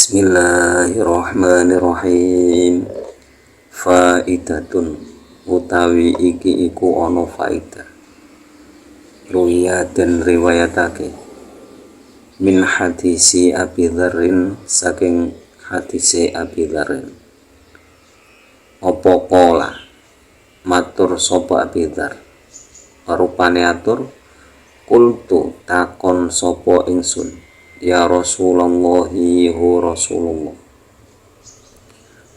Bismillahirrahmanirrahim. Faidatun utawi iki iku ana faidah. Ruya den riwayatake min hadisi Abi Dzarrin saking hadise Abi Dzarrin. Apa kala matur sapa Abi Dzar rupane atur kultu takon sapa ingsun ya Rasulullah hu Rasulullah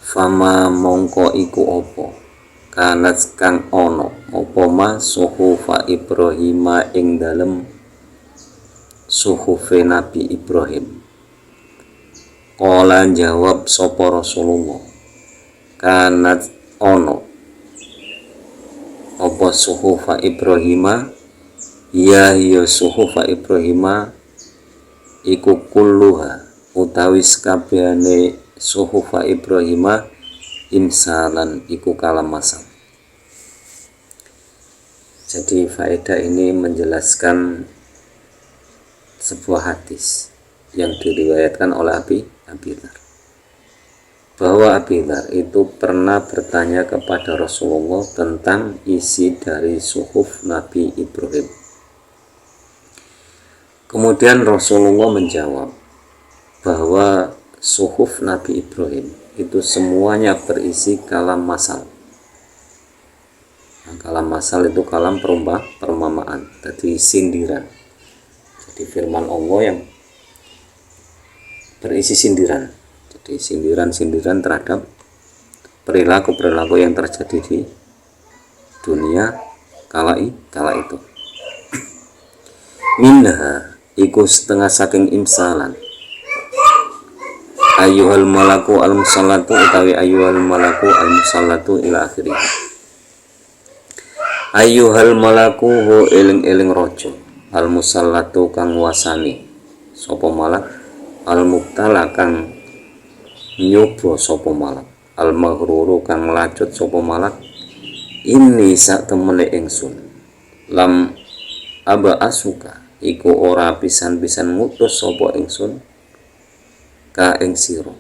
fama mongko iku apa kanat kang ana apa ma suhufa Ibrahim ing dalem suhufe Nabi Ibrahim. Kala jawab sapa Rasulullah kanat ana apa suhufa Ibrahim ya suhufa Ibrahim iku kulluha utawi sakabehane suhufa Ibrahim imsalan iku kalam masal. Jadi faedah ini menjelaskan sebuah hadis yang diriwayatkan oleh Abi Dzar bahwa Abi Dzar itu pernah bertanya kepada Rasulullah tentang isi dari suhuf Nabi Ibrahim. Kemudian Rasulullah menjawab bahwa suhuf Nabi Ibrahim itu semuanya berisi kalam masal. Nah, kalam masal itu kalam perumpamaan, jadi sindiran. Jadi firman Allah yang berisi sindiran. Jadi sindiran-sindiran terhadap perilaku-perilaku yang terjadi di dunia kala itu. Minha iku setengah saking imsalan ayyuhal malaku al musallatu utawi ayyuhal malaku al musallatu ila akhirih. Ayyuhal malaku hu eling-eling rojo al musallatu kang wasani sapa malak al mubtala kang nyoba sapa malak al maghruru kang lacut sapa malak ini sak temene ingsun lam aba asuka iku ora pisan-pisan ngutus sapa ingsun ka ing sira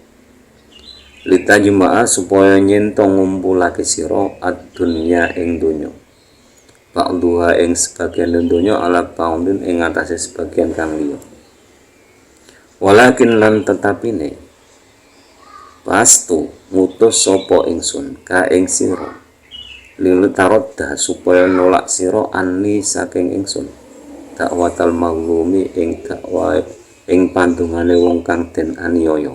litajma'a supaya nyento ngumpulake sira ad-dunya ing donya ba'dhuha ing sebagian donya ala ba'dhin ing atase sebagian kang liya walakin lan tetapine pastu ngutus sapa ingsun ka ing sira lilutarodda supaya nolak sira anni saking ingsun dakwatal maghlumi ing dakwah ing pandungane wong kang den aniaya.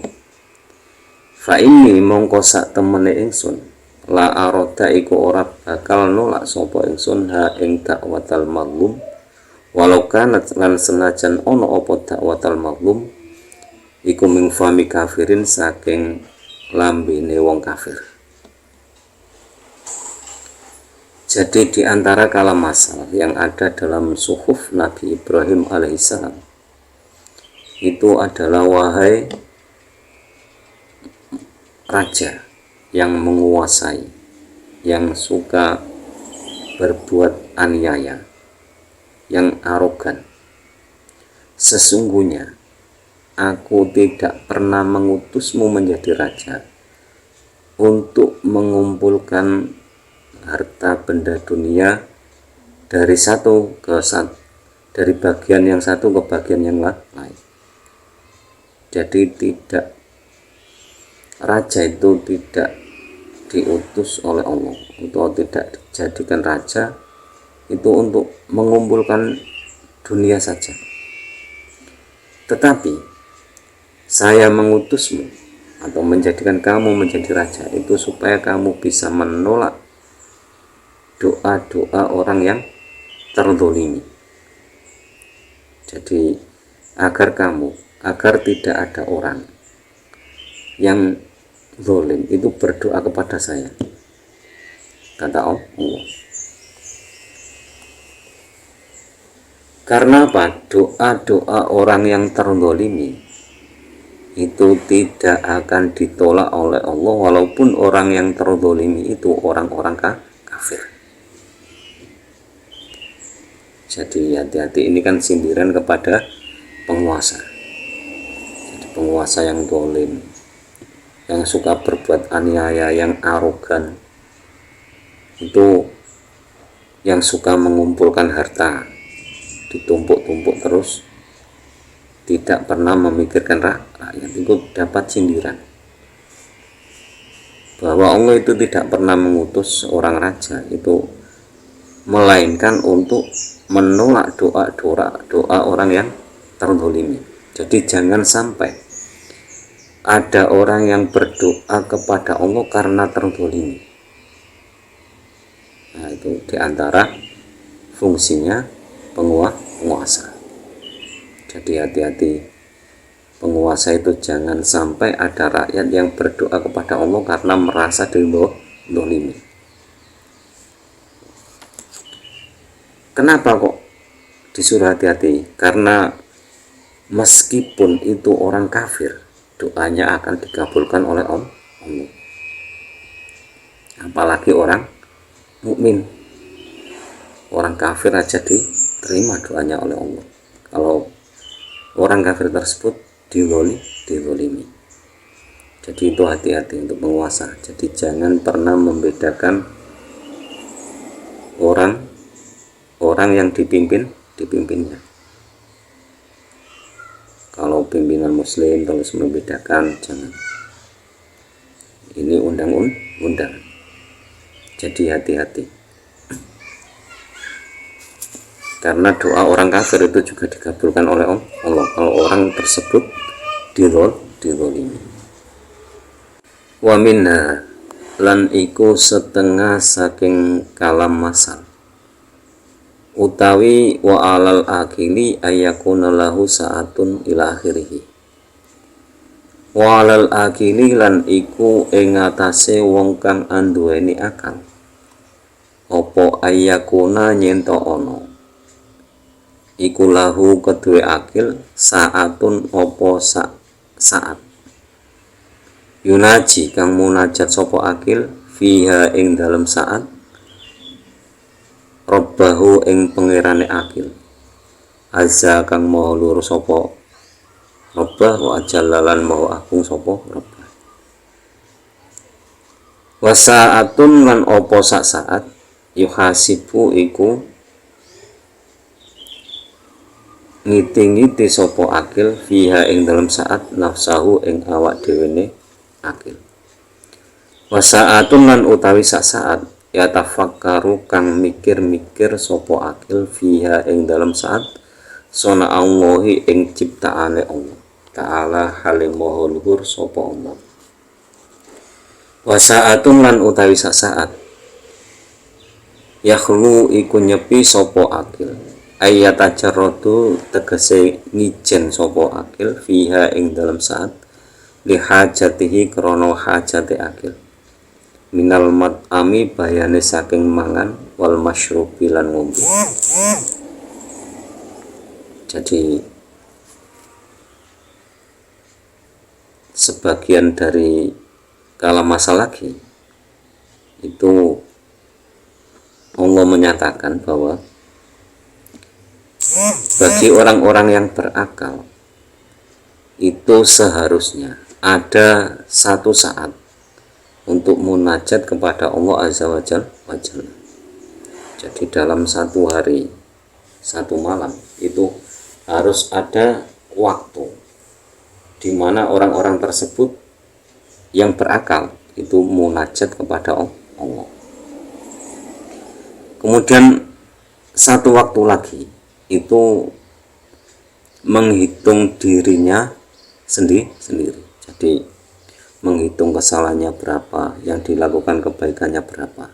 Fa inni mongko sak temene ingsun la arada iku ora bakal nolak sapa ingsun ha ing dakwatal maghlum walau kanat lan senajan ana apa dakwatal maghlum iku min fami kafirin saking lambene wong kafir. Jadi di antara kalam masal yang ada dalam suhuf Nabi Ibrahim alaihissalam itu adalah wahai raja yang menguasai, yang suka berbuat aniaya, yang arogan. Sesungguhnya aku tidak pernah mengutusmu menjadi raja untuk mengumpulkan harta benda dunia dari dari bagian yang satu ke bagian yang lain. Jadi raja itu tidak diutus oleh Allah atau tidak dijadikan raja itu untuk mengumpulkan dunia saja. Tetapi saya mengutusmu atau menjadikan kamu menjadi raja itu supaya kamu bisa menolak doa-doa orang yang terzalimi. Jadi agar tidak ada orang yang zalim itu berdoa kepada saya, kata Allah. Karena apa? Doa-doa orang yang terzalimi itu tidak akan ditolak oleh Allah walaupun orang yang terzalimi itu orang-orang kafir. Jadi hati-hati, ini kan sindiran kepada penguasa. Jadi penguasa yang dolim, yang suka berbuat aniaya, yang arogan, itu yang suka mengumpulkan harta, ditumpuk-tumpuk terus, tidak pernah memikirkan rakyat, itu dapat sindiran bahwa Allah itu tidak pernah mengutus seorang raja itu melainkan untuk menolak doa orang yang terzalimi. Jadi jangan sampai ada orang yang berdoa kepada Allah karena terzalimi. Nah, itu diantara fungsinya penguasa. Jadi hati-hati, penguasa itu jangan sampai ada rakyat yang berdoa kepada Allah karena merasa dizalimi. Kenapa kok disuruh hati-hati? Karena meskipun itu orang kafir, doanya akan dikabulkan oleh Allah. Apalagi orang mukmin. Orang kafir aja diterima doanya oleh Allah. Kalau orang kafir tersebut dizalimi. Jadi itu hati-hati untuk penguasa. Jadi jangan pernah membedakan orang yang dipimpinnya. Kalau pimpinan muslim terus membedakan, jangan. Ini undang-undang. Jadi hati-hati. Karena doa orang kafir itu juga dikabulkan oleh Allah kalau orang tersebut dizalimi. Wa minna lan iku setengah saking kalam masal utawi wa alal akili ayakuna lahu saatun ila akhirih. Wa alal akili lan iku ing atase wong kang anduweni akal apa ayakuna nyento ono iku lahu kedue akil saatun opo saat yunaji kang munajat sopo akil fiha ing dalam saat robbahu ing pangerane akil azza kang maha lurus sopo robbah wa ajallalan maha agung sopo robbah wa saatun lan opo saat yuhasibu iku ngiti-ngiti sopo akil fiha ing dalam saat nafsahu ing awak dhewene akil. Wa saatun lan utawi saat ya tafakkaru kang mikir-mikir sopo akil fiha ing dalam saat sona Allahi ing ciptaane Allah ta'ala halim maha luhur sopo Allah. Wa saatun lan utawi saat yakhlu iku nyepi sopo akil ayat ajarotu tegese ngijen sopo akil fiha ing dalam saat lihajatihi krono hajate akil minal mat'ami bayane saking mangan wal masyrubi lan ngombe. Jadi sebagian dari kalam masa lagi itu Allah menyatakan bahwa bagi orang-orang yang berakal itu seharusnya ada satu saat untuk munajat kepada Allah Azza wa Jalla. Jadi dalam satu hari, satu malam itu harus ada waktu di mana orang-orang tersebut yang berakal itu munajat kepada Allah. Kemudian satu waktu lagi itu menghitung dirinya sendiri. Jadi menghitung kesalahannya berapa, yang dilakukan kebaikannya berapa.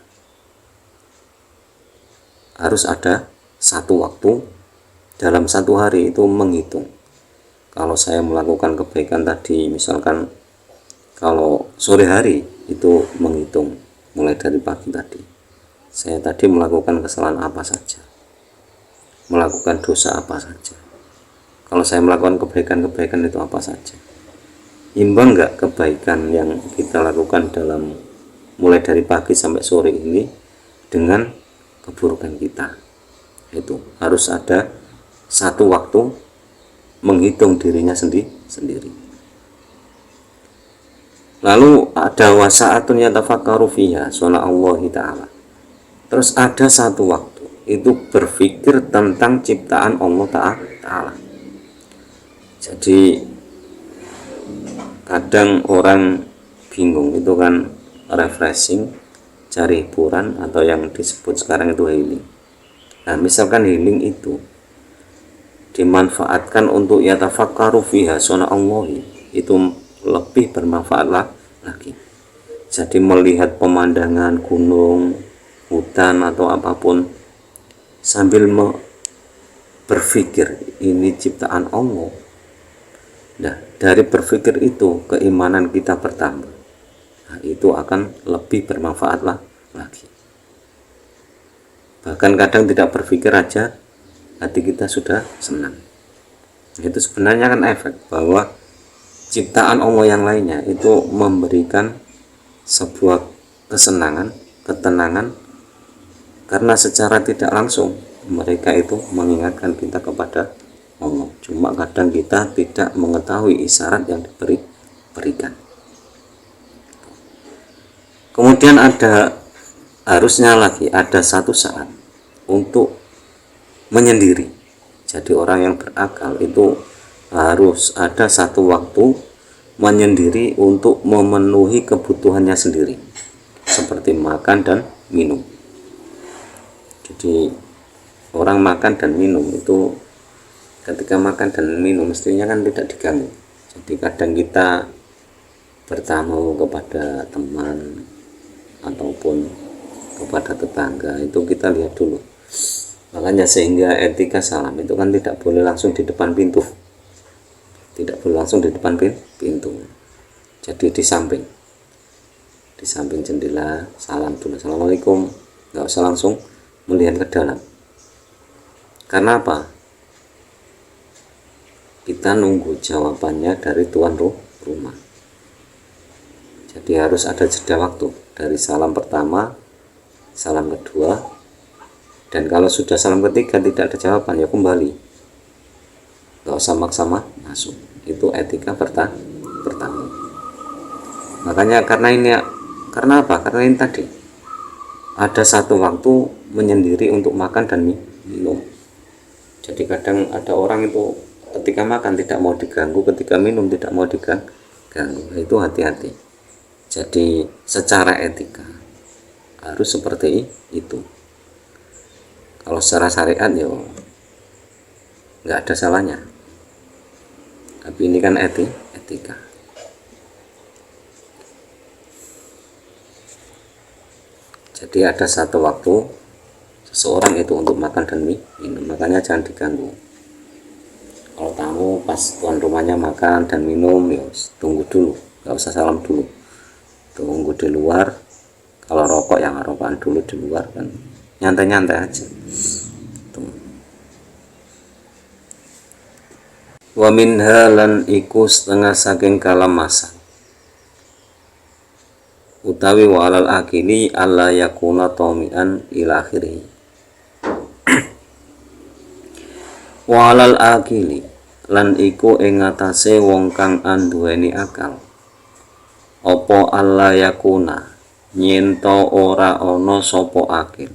Harus ada satu waktu dalam satu hari itu menghitung. Kalau saya melakukan kebaikan tadi, misalkan kalau sore hari itu menghitung mulai dari pagi tadi. Saya tadi melakukan kesalahan apa saja, melakukan dosa apa saja. Kalau saya melakukan kebaikan itu apa saja. Imbang enggak kebaikan yang kita lakukan dalam mulai dari pagi sampai sore ini dengan keburukan kita. Itu harus ada satu waktu menghitung dirinya sendiri. Lalu ada wasaatun yatafakkaru fiha sona Allah Ta'ala. Terus ada satu waktu itu berpikir tentang ciptaan Allah Ta'ala. Jadi kadang orang bingung itu kan refreshing, cari hiburan atau yang disebut sekarang itu healing. Nah misalkan healing itu dimanfaatkan untuk yatafakkaru fiha sona Allah, itu lebih bermanfaat lagi. Jadi melihat pemandangan gunung, hutan atau apapun sambil berpikir ini ciptaan Allah. Nah dari berpikir itu keimanan kita bertambah. Nah, itu akan lebih bermanfaat lagi. Bahkan kadang tidak berpikir aja hati kita sudah senang. Itu sebenarnya kan efek bahwa ciptaan Allah yang lainnya itu memberikan sebuah kesenangan, ketenangan, karena secara tidak langsung mereka itu mengingatkan kita kepada Allah. Cuma kadang kita tidak mengetahui isyarat yang diberikan. Kemudian harusnya lagi ada satu saat untuk menyendiri. Jadi orang yang berakal itu harus ada satu waktu menyendiri untuk memenuhi kebutuhannya sendiri, seperti makan dan minum. Jadi orang makan dan minum itu ketika makan dan minum mestinya kan tidak diganggu. Jadi kadang kita bertamu kepada teman ataupun kepada tetangga itu kita lihat dulu. Makanya sehingga etika salam itu kan tidak boleh langsung di depan pintu, tidak boleh langsung di depan pintu. Jadi di samping jendela salam dulu, assalamualaikum, nggak usah langsung melihat ke dalam. Karena apa? Kita nunggu jawabannya dari tuan rumah. Jadi harus ada jeda waktu dari salam pertama, salam kedua, dan kalau sudah salam ketiga tidak ada jawaban ya kembali, nggak usah maksa masuk. Itu etika pertama. Makanya karena apa? Karena ini tadi ada satu waktu menyendiri untuk makan dan minum. Jadi kadang ada orang itu ketika makan tidak mau diganggu, ketika minum tidak mau diganggu. Itu hati-hati. Jadi secara etika harus seperti itu. Kalau secara syariat ya nggak ada salahnya, tapi ini kan etika. Jadi ada satu waktu seseorang itu untuk makan dan minum, makanya jangan diganggu. Kalau tamu pas tuan rumahnya makan dan minum ya tunggu dulu, nggak usah salam dulu, tunggu di luar. Kalau rokok yang rokokan dulu di luar, kan nyantai-nyantai aja. Wa minha lan iku setengah saking kalam masak utawi wa alal akili alla yakuna tamian ila akhirih. Wa alal akili lan iku ing ngatasé wong kang anduweni akal apa alla yakuna nyento ora ana sapa akil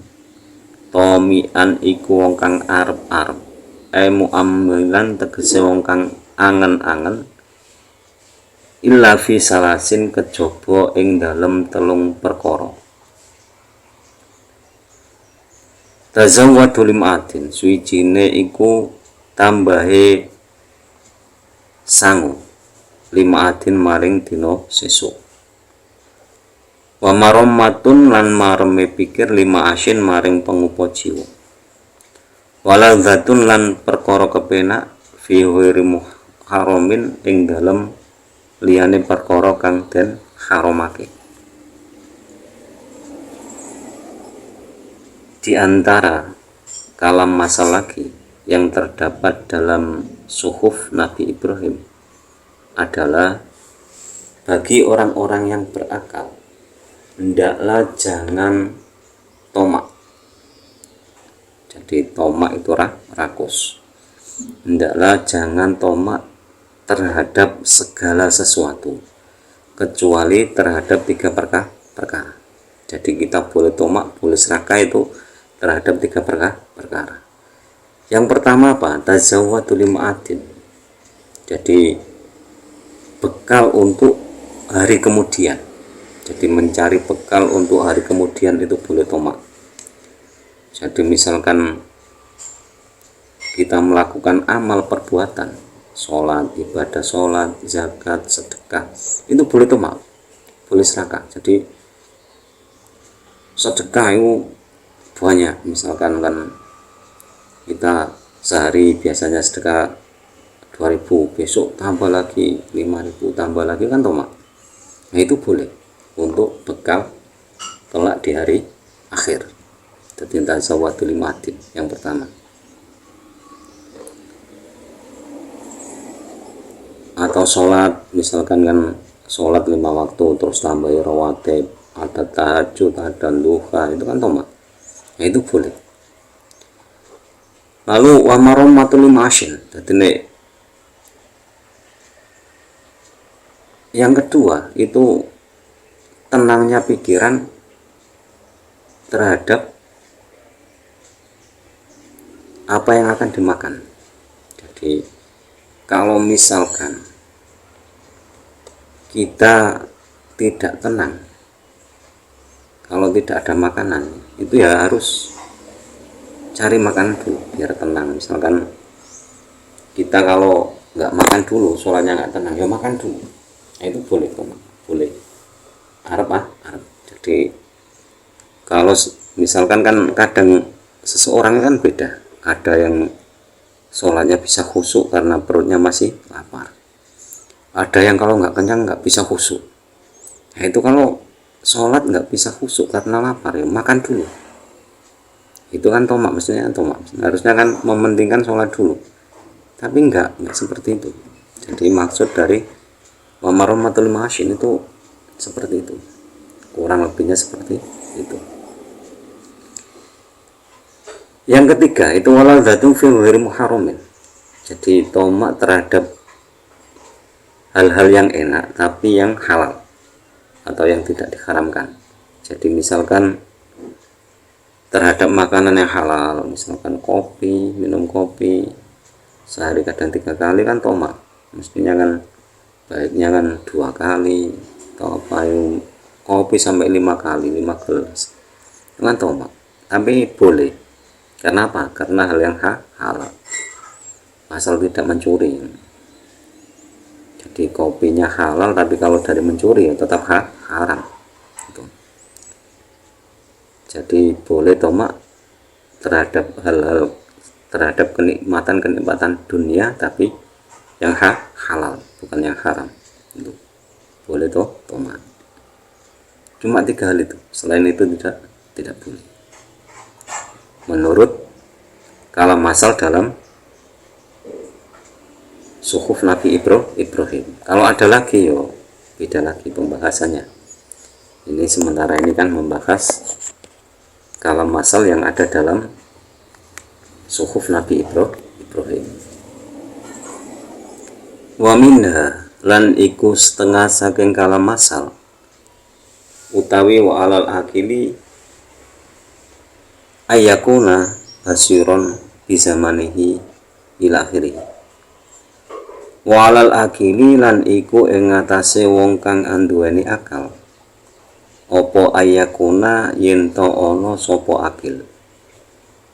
tamian iku wong kang arep-arep mu'ammilan tegese wong kang angen-angen illa fi salasin kejaba ing dalem telung perkara. Tazawwadu limatin suwijine iku tambahe sangu limatin maring dina sesuk. Wa marommatun lan mareme pikir lima asin maring pengupa jiwa. Waladzatun lan perkara kepenak fi ghairi muharramin ing dalem liyane perkara kang den haramake. Di antara kalam masa lagi yang terdapat dalam suhuf Nabi Ibrahim adalah bagi orang-orang yang berakal hendaklah jangan tomak. Jadi tomak itu rakus. Hendaklah jangan tomak terhadap segala sesuatu, kecuali terhadap 3 perkara. Jadi kita boleh tomak, boleh serakah itu terhadap 3 perkara. Yang pertama apa? Tazawwadu lima'atin. Jadi bekal untuk hari kemudian. Jadi mencari bekal untuk hari kemudian itu boleh tomak. Jadi misalkan kita melakukan amal perbuatan, sholat, ibadah sholat, zakat, sedekah, itu boleh tomak, boleh serakah. Jadi sedekah itu banyak, misalkan kan kita sehari biasanya sedekah 2000, besok tambah lagi 5000, tambah lagi kan tomak. Nah itu boleh untuk bekal kelak di hari akhir. Jadi tazawwadu lima'atin yang pertama. Atau sholat, misalkan kan sholat 5 waktu terus tambah rawatib, ada tahajud, ada duha, itu kan tomak. Nah itu boleh. Lalu wa maromatul limashin. Jadi yang kedua itu tenangnya pikiran terhadap apa yang akan dimakan. Jadi kalau misalkan kita tidak tenang, kalau tidak ada makanan, itu ya harus cari makanan dulu biar tenang. Misalkan kita kalau nggak makan dulu, sholatnya nggak tenang, ya makan dulu. Nah, itu boleh teman, boleh. Arab. Jadi kalau misalkan kan kadang seseorang kan beda, ada yang sholatnya bisa khusyuk karena perutnya masih lapar, ada yang kalau nggak kenyang nggak bisa khusyuk. Nah itu kalau sholat nggak bisa khusyuk karena lapar, ya makan dulu. Itu kan tomak, maksudnya tomak harusnya kan mementingkan sholat dulu, tapi nggak seperti itu. Jadi maksud dari wamaromatul mashin itu seperti itu, kurang lebihnya seperti itu. Yang ketiga itu walal dzatu fi ghairi muharramin. Jadi tomak terhadap hal-hal yang enak tapi yang halal atau yang tidak diharamkan. Jadi misalkan terhadap makanan yang halal, misalkan kopi, minum kopi sehari kadang 3 kali kan tomak, mestinya kan baiknya kan 2 kali atau apa yang kopi sampai 5 kali, 5 gelas itu kan tomak. Tapi boleh, karena apa? Karena hal yang halal, asal tidak mencuri. Jadi kopinya halal tapi kalau dari mencuri ya tetap haram gitu. Jadi boleh tomak terhadap hal-hal, terhadap kenikmatan dunia tapi yang halal, bukan yang haram. Itu boleh tomak. Cuma 3 hal itu, selain itu tidak boleh. Menurut kalam masal dalam suhuf Nabi Ibrahim. Kalau ada lagi yo beda lagi pembahasannya. Ini sementara ini kan membahas kalam masal yang ada dalam suhuf Nabi Ibrahim. Wa minha lan iku setengah saking kalam masal utawi wa alal akili ayakuna basiron bizamanihi ila akhirih. Wa alal akili lan iku ing ngatasé wong kang anduweni akal apa ayakuna yen to ana sapa akil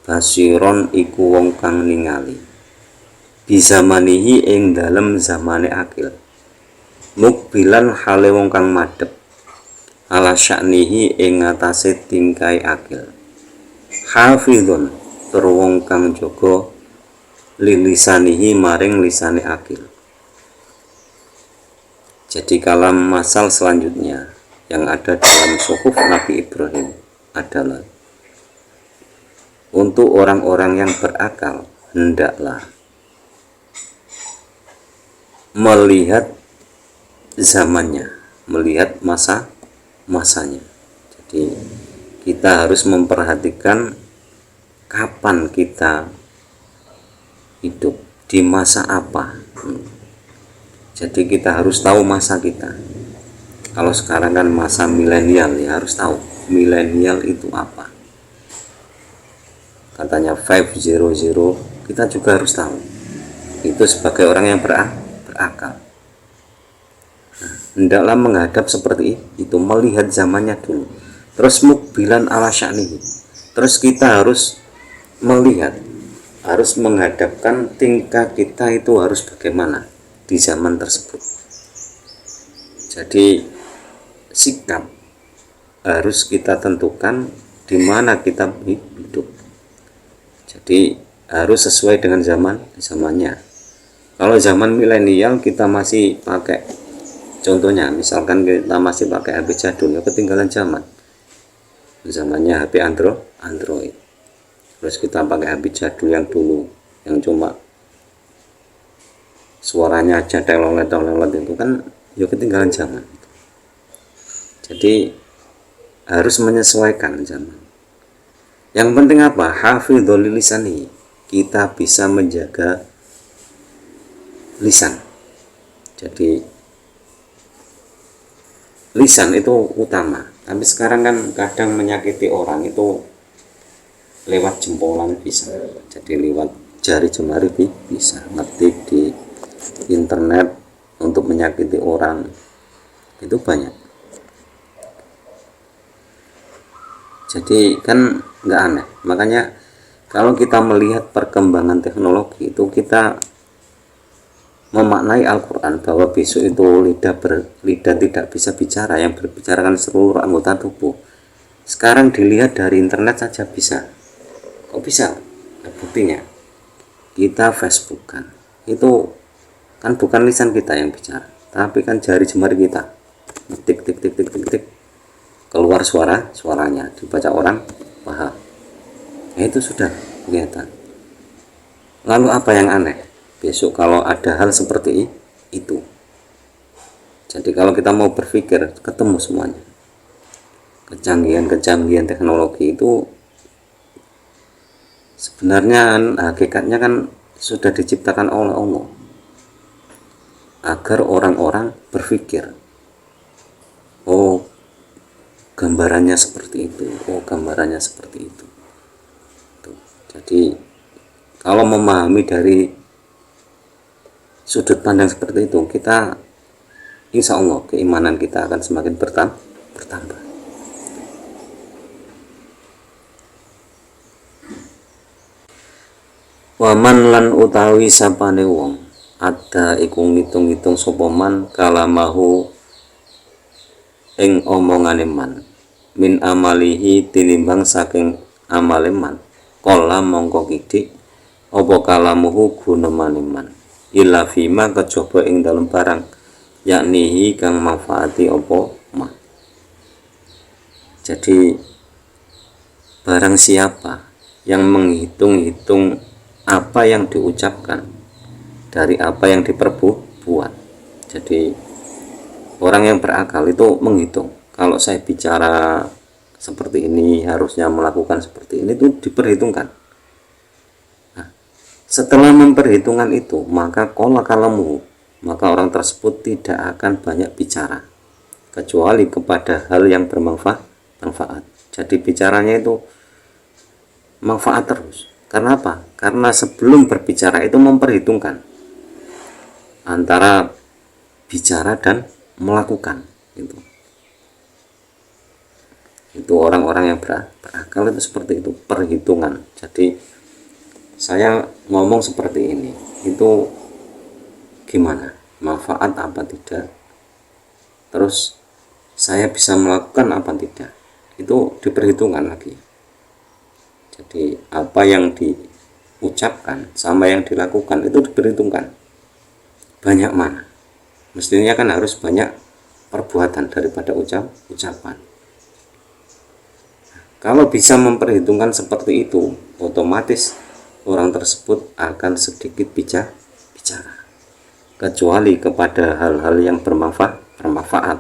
basiron iku wong kang ningali bizamanihi ing dalem zamane akil mukbilan hale wong kang madhep ala sya'nihi ing ngatasé tingkai akil hafizun tur wong kang jaga lilisanihi maring lisane akil. Jadi kalam masal selanjutnya yang ada dalam suhuf Nabi Ibrahim adalah untuk orang-orang yang berakal hendaklah melihat zamannya, melihat masanya. Jadi kita harus memperhatikan kapan kita hidup, di masa apa. Jadi kita harus tahu masa kita. Kalau sekarang kan masa milenial, ya harus tahu milenial itu apa. Katanya 500, kita juga harus tahu itu sebagai orang yang berakal. Hendaklah menghadap seperti itu, melihat zamannya dulu, terus mukbilan ala sya'nihi, terus kita harus melihat, harus menghadapkan tingkah kita itu harus bagaimana di zaman tersebut. Jadi sikap harus kita tentukan di mana kita hidup. Jadi harus sesuai dengan zamannya. Kalau zaman milenial kita masih pakai, contohnya misalkan kita masih pakai HP jadul, ya ketinggalan zaman. Zamannya HP Android. Terus kita pakai HP jadul yang dulu, yang cuma suaranya aja telolet itu kan ya ketinggalan zaman. Jadi harus menyesuaikan zaman. Yang penting apa? Hafidhul lisani, kita bisa menjaga lisan. Jadi lisan itu utama, tapi sekarang kan kadang menyakiti orang itu lewat jempolan bisa, jadi lewat jari jemari bisa, ngetik di internet untuk menyakiti orang itu banyak. Jadi kan nggak aneh. Makanya kalau kita melihat perkembangan teknologi itu, kita memaknai Al-Quran bahwa besok itu lidah tidak bisa bicara, yang berbicara kan seluruh anggota tubuh. Sekarang dilihat dari internet saja bisa. Kok bisa? Nah, buktinya kita Facebook kan, itu kan bukan lisan kita yang bicara, tapi kan jari jemari kita, tik tik tik tik tik tik, keluar suaranya, dibaca orang paham. Itu sudah kelihatan. Lalu apa yang aneh besok kalau ada hal seperti itu? Jadi kalau kita mau berpikir, ketemu semuanya. Kecanggihan teknologi itu sebenarnya hakikatnya kan sudah diciptakan oleh Allah agar orang-orang berpikir, oh gambarannya seperti itu, oh gambarannya seperti itu. Jadi kalau memahami dari sudut pandang seperti itu, kita insya Allah keimanan kita akan semakin bertambah. Waman lan utawi sapane wong ada iku ngitung-ngitung sapa man kalamahu ing omongane man min amalihi tinimbang saking amale man, kala mongko kidik apa kalamuhu gunemane man illa fima kejaba ing dalem barang yaknihi kang manfaati apa ma. Jadi barang siapa yang menghitung-hitung apa yang diucapkan dari apa yang diperbuat. Jadi orang yang berakal itu menghitung, kalau saya bicara seperti ini harusnya melakukan seperti ini, itu diperhitungkan. Setelah memperhitungkan itu, maka qala kalamu, maka orang tersebut tidak akan banyak bicara kecuali kepada hal yang bermanfaat. Jadi bicaranya itu manfaat terus. Karena apa? Karena sebelum berbicara itu memperhitungkan antara bicara dan melakukan. Itu orang-orang yang berakal itu seperti itu, perhitungan. Jadi saya ngomong seperti ini, itu gimana, manfaat apa tidak, terus saya bisa melakukan apa tidak, itu diperhitungkan lagi. Jadi apa yang diucapkan sama yang dilakukan itu diperhitungkan, banyak mana. Mestinya kan harus banyak perbuatan daripada ucapan. Kalau bisa memperhitungkan seperti itu, otomatis orang tersebut akan sedikit bicara, kecuali kepada hal-hal yang bermanfaat.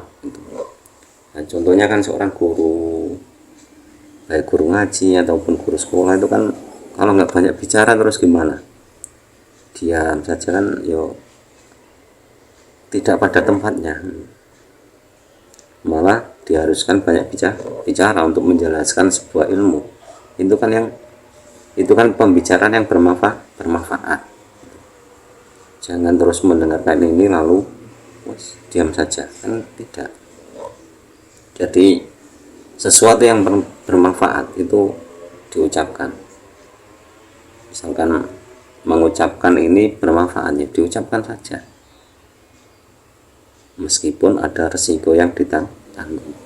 Nah, contohnya kan seorang guru, baik guru ngaji ataupun guru sekolah, itu kan kalau nggak banyak bicara terus gimana? Diam saja kan, yo tidak pada tempatnya. malah diharuskan banyak bicara untuk menjelaskan sebuah ilmu. Itu kan pembicaraan yang bermanfaat. Jangan terus mendengarkan ini lalu diam saja, kan tidak. Jadi sesuatu yang bermanfaat itu diucapkan. Misalkan mengucapkan ini bermanfaat, ya diucapkan saja, meskipun ada resiko yang ditanggung,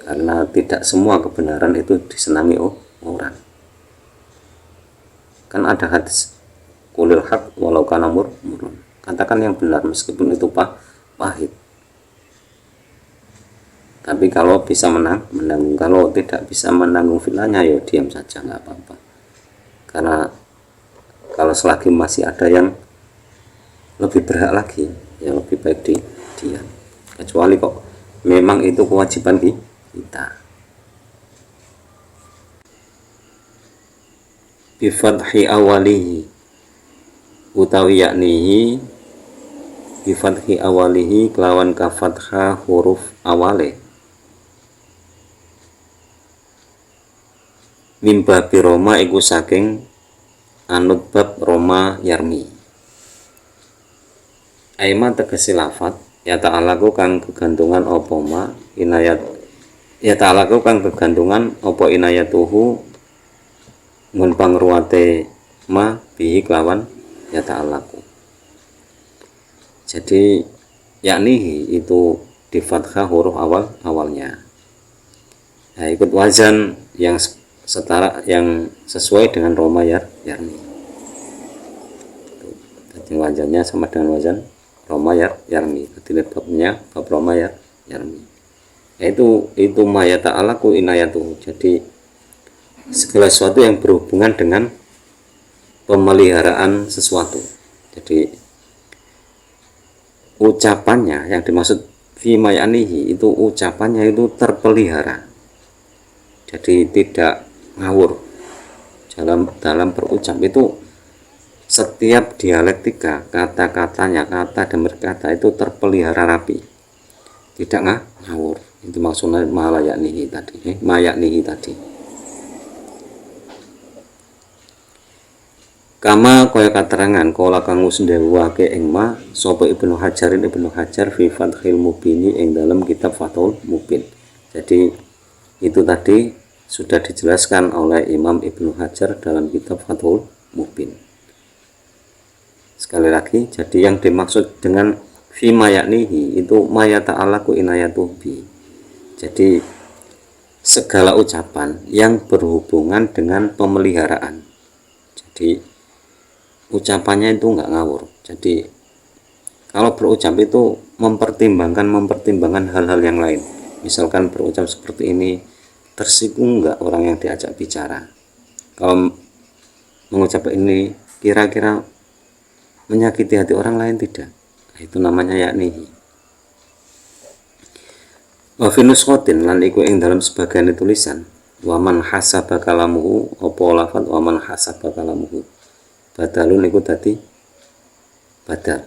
karena tidak semua kebenaran itu disenangi orang. Kan ada hadis, kulil haq walau kana murun, katakan yang benar meskipun itu pahit. Tapi kalau bisa menanggung, kalau tidak bisa menanggung filanya, ya diam saja, nggak apa-apa. Karena kalau selagi masih ada yang lebih berhak lagi, ya lebih baik diam. Kecuali kok memang itu kewajiban kita. Bifathi awalihi utawi yaknihi, bifathi awalihi kelawan kafatha huruf awale, mimba biroma iku saking anut bab Roma yarmi. Aima tegesi lafat ya ta'alaku kang kegantungan opo ma inayat, ya ta'alaku kang kegantungan opo inayatuhu ngun pangruwate ma bihi kelawan ya ta'alaku. Jadi yakni itu di fathah huruf awalnya. Nah, ikut wazan yang setara, yang sesuai dengan Roma yarmi. Jadi wazannya sama dengan wazan Roma yarmi. Jadi babnya bab Roma yarmi. Itu maya ta'alaku inayatuhu. Jadi segala sesuatu yang berhubungan dengan pemeliharaan sesuatu. Jadi ucapannya yang dimaksud fi mayanihi itu ucapannya itu terpelihara. Jadi tidak ngawur dalam berucap. Itu setiap dialektika, kata-katanya, kata demi kata itu terpelihara rapi, tidak ngawur. Itu maksudnya malayaknihi tadi, mayaknihi tadi. Kama kaya katerangan kala kang wis ndhawuhake ing ma sapa Ibnu Hajar fi Fathil Mubin ing dalam kitab Fathul Mubin. Jadi itu tadi sudah dijelaskan oleh Imam Ibnu Hajar dalam kitab Fathul Mubin. Sekali lagi, jadi yang dimaksud dengan fi mayaknihi itu maya ta'alaku inayatuh bi. Jadi segala ucapan yang berhubungan dengan pemeliharaan. Jadi ucapannya itu nggak ngawur. Jadi kalau berucap itu mempertimbangkan hal-hal yang lain. Misalkan berucap seperti ini, tersinggung nggak orang yang diajak bicara? Kalau mengucap ini kira-kira menyakiti hati orang lain tidak? Nah, itu namanya yakni. Wa fi nusqatin lan iku ing dalam sebagian tulisan waman hasaba kalamuhu apa lafat waman hasaba kalamuhu badalun iku dadi badal.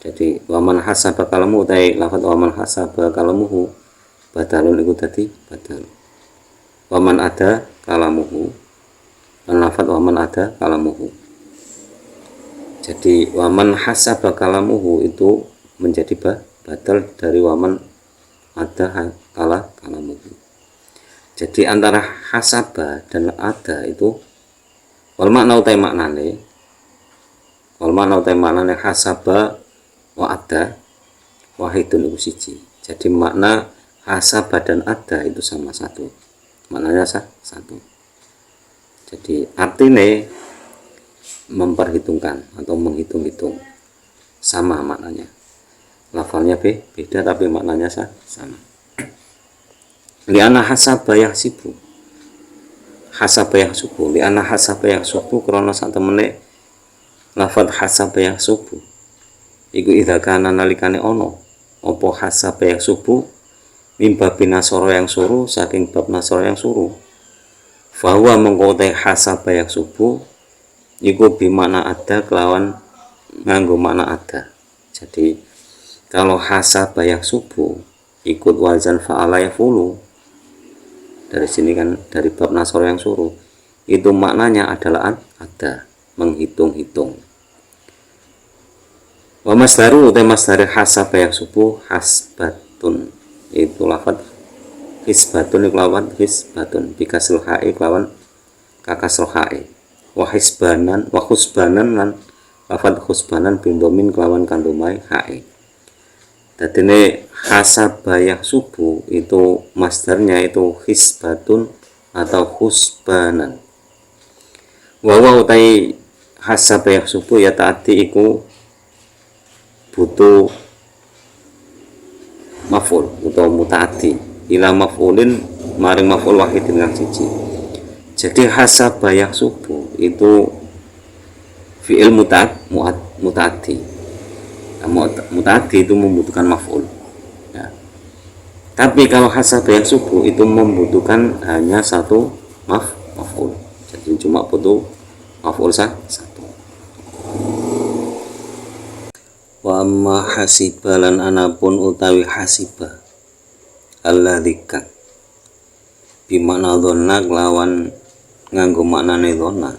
Jadi waman hasaba kalamuhu tai lafat waman hasaba kalamuhu badalun iku dadi badal. Waman ada kalamuhu lan lafat waman ada kalamuhu. Jadi waman hasaba kalamuhu itu menjadi badal dari waman ada kalamuhu. Jadi antara hasaba dan ada itu wal makna utai maknane hasaba wa ada wahidun iku siji. Jadi makna hasaba dan ada itu sama satu, maknanya satu. Jadi artinya memperhitungkan atau menghitung-hitung, sama maknanya. Lafalnya beda tapi maknanya sama. Li'anna hasaba yahsibu li'anna hasaba yahsubu krana sak temene lafal hasaba yahsubu iku idza kana nalikane ono apa hasaba yahsubu mimba binasara yang suruh saking bab nasara yang suruh bahwa mengkote hasaba yahsubu iku bimana ada kelawan nganggo makna ada. Jadi Kalau hasaba yahsubu ikut wazan fa'ala yafulu, dari sini kan dari bab nasoro yang suruh, itu maknanya adalah ada, menghitung-hitung. Wa masdaru utai masdari hasaba yahsubu hasbatun, itu lafad hisbatun kelawan hisbatun bikasil ha'i kelawan kakasroh ha'i, wa hisbanan wa husbanan lan lafad husbanan bindomin kelawan kandumai ha'i. Jadi ini hasaba yahsubu itu masdarnya itu hisbatun atau husbanan. Wawa utai hasaba yahsubu ya taati iku butuh maf'ul atau mutaati ila maf'ulin maring maf'ul wahidin kang siji. Jadi hasaba yahsubu itu fi'il mutaati. Mutaati itu membutuhkan maf'ul ya. Tapi kalau hasaba yahsubu itu membutuhkan hanya satu maf'ul. Jadi cuma butuh maf'ul satu. Wa amma hasiba lan anapun utawi hasiba alladzika bimakna dhonna lawan nganggo maknane dhonna,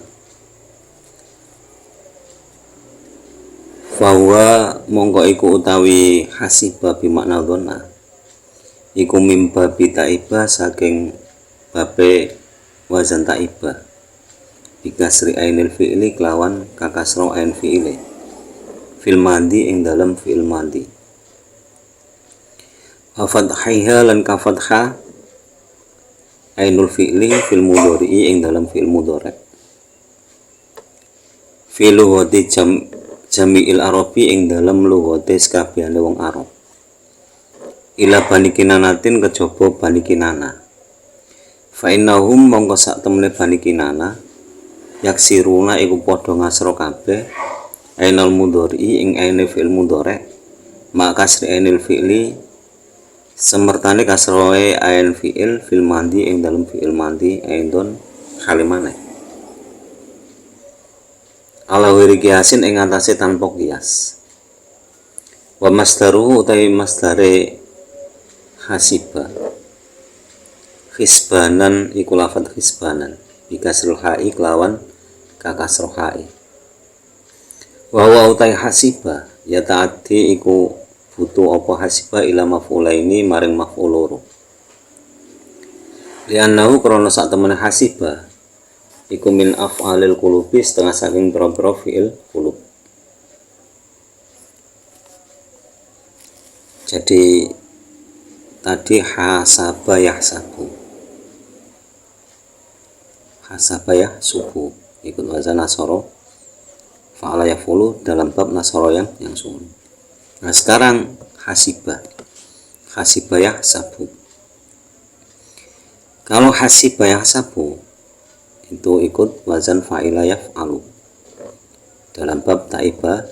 bahwa mongko iku utawi hasiba bimakna dhonna iku mimba bitaiba saking babe wazan taiba bikasri ainil fi'li kelawan kakasro ain fi'li fil madi ing dalam fi'il madi, wa fathaiha lan ka fathah ainul fi'li fil mudhari'i ing dalam fi'il mudhari' fil lughati jami'il arabi ing dalam lughate sakabehane wong Arab, ila bani kinanatin kejaba bani kinana, fa innahum mongko sak temene bani kinana yaksiruna iku padha ngasra kabeh ainal mudhari ing aine fi'il mudhari maka kasri ainil fi'li semertane kasroe ain fi'il fil mandi ing dalam fi'il mandi aindon halimane ala wiri kiasin ing atase tanpa kias. Wa masdaruhu utawi masdare hasiba hisbanan iku lafadz hisbanan bikasrul ha'i kelawan kakasroh ha'i. Wa huwa utawi hasiba ya ta'ati iku butuh apa hasiba ila maf'ulaini maring maf'ul loro, li'annahu krana sak temene hasiba iku min af'alil qulubi setengah saking pro fi'il qulub. Jadi tadi hasaba yahsabu, hasaba yahsubu ikut wazan nasoro fa'ala yafulu dalam bab nasoro yang suruh. Nah sekarang hasiba yahsabu. Kalau hasiba yahsabu itu ikut wazan fa'ila yaf'alu dalam bab taiba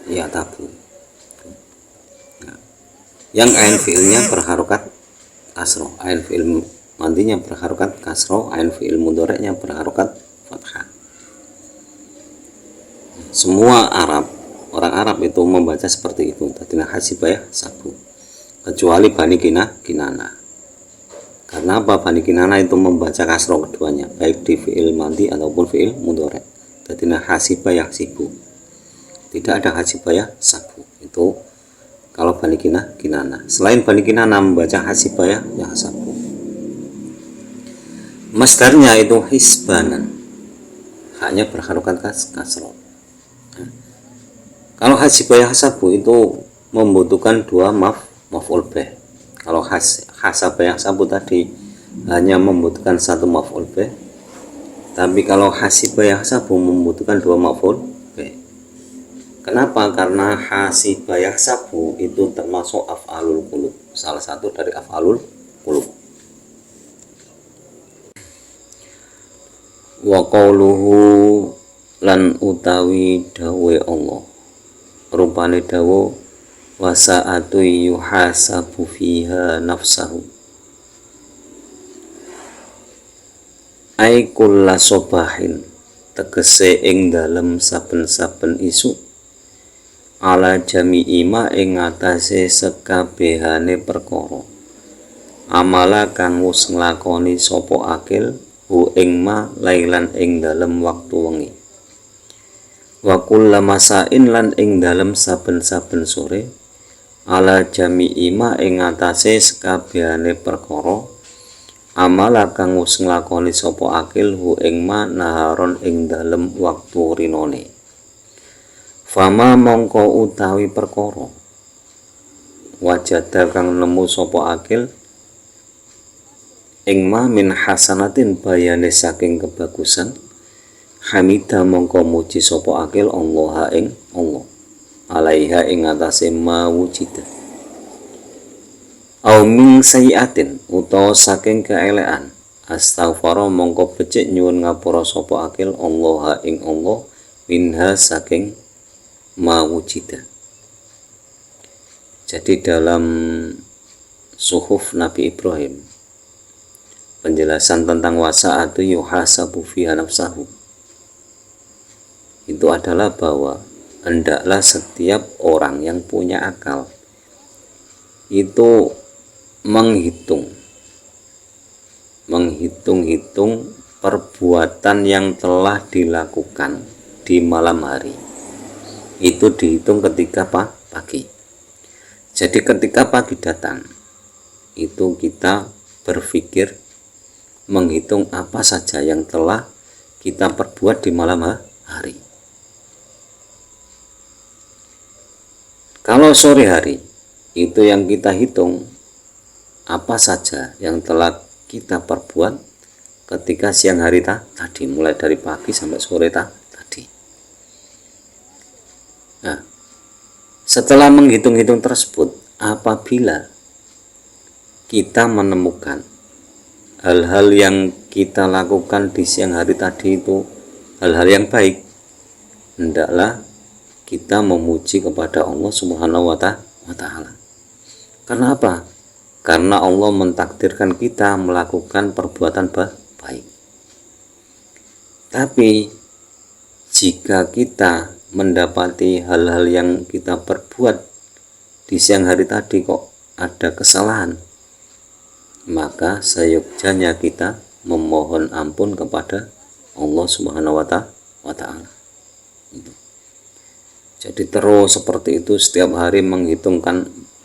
ya tabu. Nah, yang ain fi'ilnya berharokat kasroh, ain fi'il mandinya berharokat kasroh, ain fi'il mudhari'nya berharokat fathah. Semua orang Arab itu membaca seperti itu, tadinya hasiba yahsabu, kecuali Bani Kinana. Karena apa? Bani Kinana itu membaca kasroh keduanya, baik di fi'il madi ataupun fi'il mudhari'. Jadi hasiba yahsibu, tidak ada hasiba yahsabu. Itu kalau Bani Kinana. Selain Bani Kinana membaca hasiba yahsabu, masdarnya itu hisbanan, hanya berharokat kasroh. Kalau hasiba yahsabu itu membutuhkan dua maf'ul bih. Kalau hasaba yahsabu tadi hanya membutuhkan satu maf'ul bih, tapi kalau hasiba yahsabu membutuhkan dua maf'ul bih. Kenapa? Karena hasiba yahsabu itu termasuk af'alul qulub, salah satu dari af'alul qulub. Wa qauluhu lan utawi dawe Allah, rupane dawa wasa'atu yuhasabu fiha nafsahu ay kulla sobahin tegese ing dalem saben-saben isu ala jami'i ma ing ngatasé sekabehane perkara amala kang wis nglakoni sapa akil hu ing ma lailan ing dalem waktu wengi wa kullamasain lan ing dalem saben-saben sore ala jami'i ma ing ngatasé sekabehane perkara amala kang wis nglakoni sapa akil hu ing ma naharon ing dalem waktu rinone fama mongko utawi perkara wajada kang nemu sapa akil ing ma min hasanatin bayane saking kebagusan hamida mongko muji sapa akil Allah ing Allah alaiha ing atase ma wujida au min sayiatin utawa saking keelekan astaghfara mongko becik nyuwun ngapura sapa akil Allah ing Allah minha saking ma wujida. Jadi dalam suhuf Nabi Ibrahim penjelasan tentang wasa'atu yuhasabu fiha nafsahu itu adalah bahwa hendaklah setiap orang yang punya akal itu menghitung perbuatan yang telah dilakukan di malam hari. Itu dihitung ketika pagi. Jadi ketika pagi datang itu kita berpikir menghitung apa saja yang telah kita perbuat di malam hari. Kalau sore hari itu yang kita hitung apa saja yang telah kita perbuat ketika siang hari tadi, mulai dari pagi sampai sore tadi. Nah, setelah menghitung-hitung tersebut, apabila kita menemukan hal-hal yang kita lakukan di siang hari tadi itu hal-hal yang baik, hendaklah kita memuji kepada Allah Subhanahu wa Ta'ala. Karena apa? Karena Allah mentakdirkan kita melakukan perbuatan baik. Tapi jika kita mendapati hal-hal yang kita perbuat di siang hari tadi kok ada kesalahan, maka seyogyanya kita memohon ampun kepada Allah Subhanahu wa Ta'ala. Jadi terus seperti itu setiap hari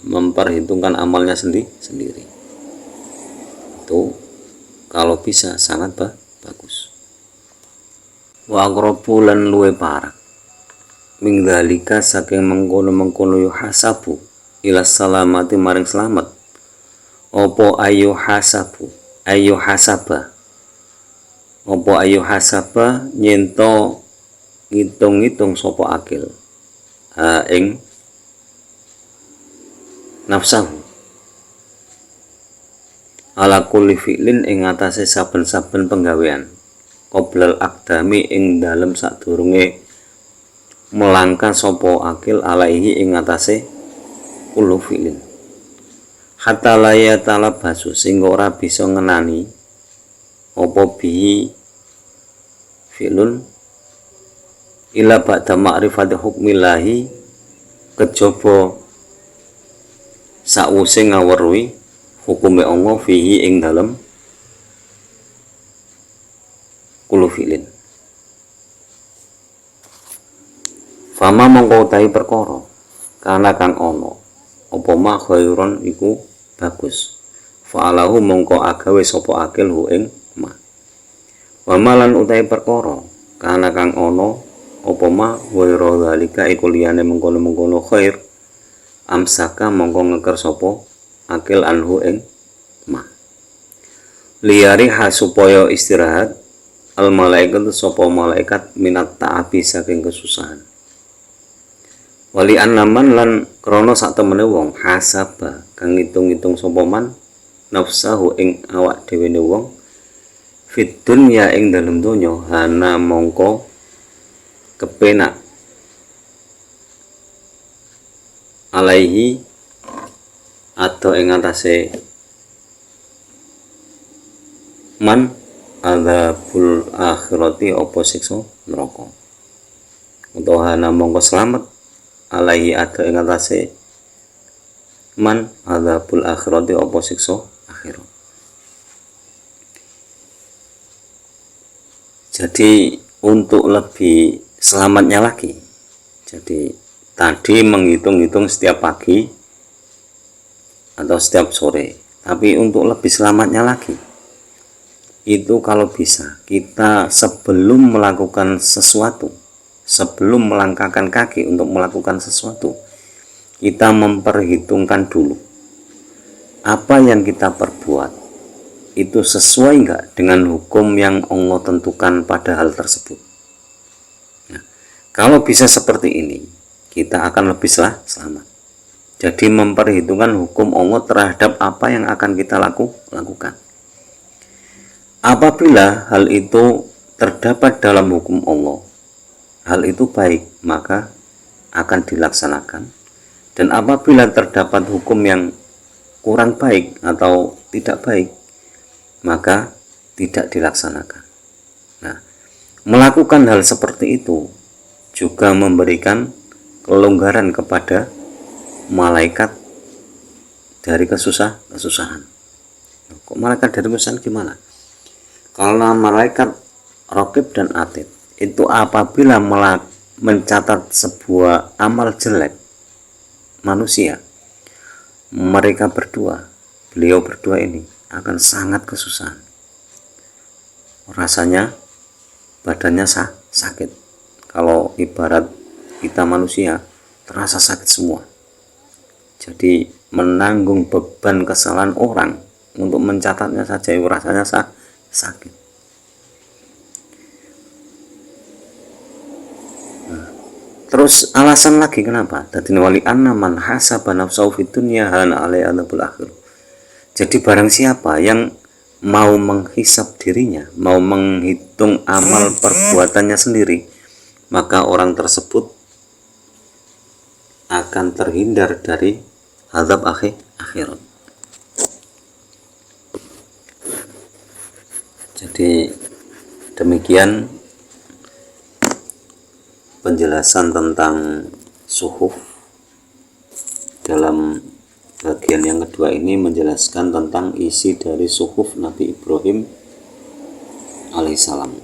memperhitungkan amalnya sendiri. Itu kalau bisa sangat bagus. Wa aqrabu lan luwe parek min dzalika saking mengkono-mengkono yuhasabu ila salamati maring selamat opo ayu hasaba nyento ngitung-ngitung sopo akil ing nafsahu ala kulli fi'lin ing atase saben-saben penggawean qoblal akdami ing dalem sadurunge melangkah sopo akil alaihi ing atase kullu fi'lin hatta laya talabasu sehingga ora bisa ngenani apa bihi fi'lun ila ba'da ma'rifati hukmillahi kejaba sakwise ngaweruhi hukume Allah fihi ing dalem kullu fi'lin. Fama mongko utahi perkara kana kang ana apa ma khairon iku bagus fa'alahu mongko agawe sapa akil hu ing ma wa malan utahi perkara kana kang ana apa ma waira zalika iku liyane mengkono-mengkono khair amsaka mongko ngeker sapa akil anhu ing ma liyari supaya istirahat al malaikat sapa malaikat minat ta'abi saking kesusahan wali anaman lan krono sak temene wong hasaba kang ngitung-ngitung sapa man nafsahu ing awak dhewe ne wong fit dunya ing dalem donya hana mongko kepenak alaihi atau ing atase man adzabul akhirati apa siksa neraka utawa hana mongko selamat alaihi ada ing atase man adzabul akhirati apa siksa akhirat. Jadi untuk lebih selamatnya lagi, jadi tadi menghitung-hitung setiap pagi atau setiap sore, tapi untuk lebih selamatnya lagi itu kalau bisa kita sebelum melakukan sesuatu, sebelum melangkahkan kaki untuk melakukan sesuatu, kita memperhitungkan dulu apa yang kita perbuat itu sesuai enggak dengan hukum yang Allah tentukan pada hal tersebut. Nah, kalau bisa seperti ini, kita akan lebih selamat. Jadi memperhitungkan hukum Allah terhadap apa yang akan kita lakukan. Apabila hal itu terdapat dalam hukum Allah, hal itu baik, maka akan dilaksanakan. Dan apabila terdapat hukum yang kurang baik atau tidak baik, maka tidak dilaksanakan. Nah, melakukan hal seperti itu juga memberikan kelonggaran kepada malaikat dari kesusahan. Kok malaikat dari kesusahan gimana? Karena malaikat Raqib dan Atid itu apabila mencatat sebuah amal jelek manusia, beliau berdua ini akan sangat kesusahan. Rasanya badannya sakit. Kalau ibarat kita manusia terasa sakit semua. Jadi menanggung beban kesalahan orang untuk mencatatnya saja itu rasanya sakit. Nah, terus alasan lagi kenapa? Tadi wali anna man hasaba nafsahu fid dunya hana alaihi adzabul akhir. Jadi barang siapa yang mau menghisap dirinya, mau menghitung amal perbuatannya sendiri, maka orang tersebut akan terhindar dari azab akhirat. Jadi demikian penjelasan tentang suhuf. Dalam bagian yang kedua ini menjelaskan tentang isi dari suhuf Nabi Ibrahim alaihissalam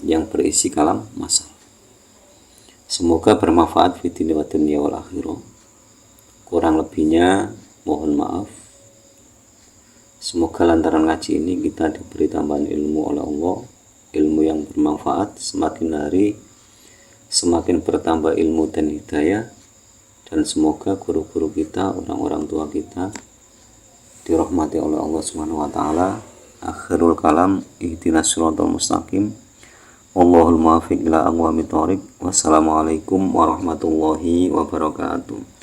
yang berisi kalam masal. Semoga bermanfaat fi dunya wa dunya wal akhirah. Kurang lebihnya mohon maaf. Semoga lantaran ngaji ini kita diberi tambahan ilmu oleh Allah, ilmu yang bermanfaat, semakin hari semakin bertambah ilmu dan hidayah. Dan semoga guru-guru kita, orang-orang tua kita dirahmati oleh Allah Subhanahu wa taala. Akhirul kalam, ihdinas siratal mustaqim. Wallahul muwaffiq ila aqwamit thoriq. Wassalamualaikum warahmatullahi wabarakatuh.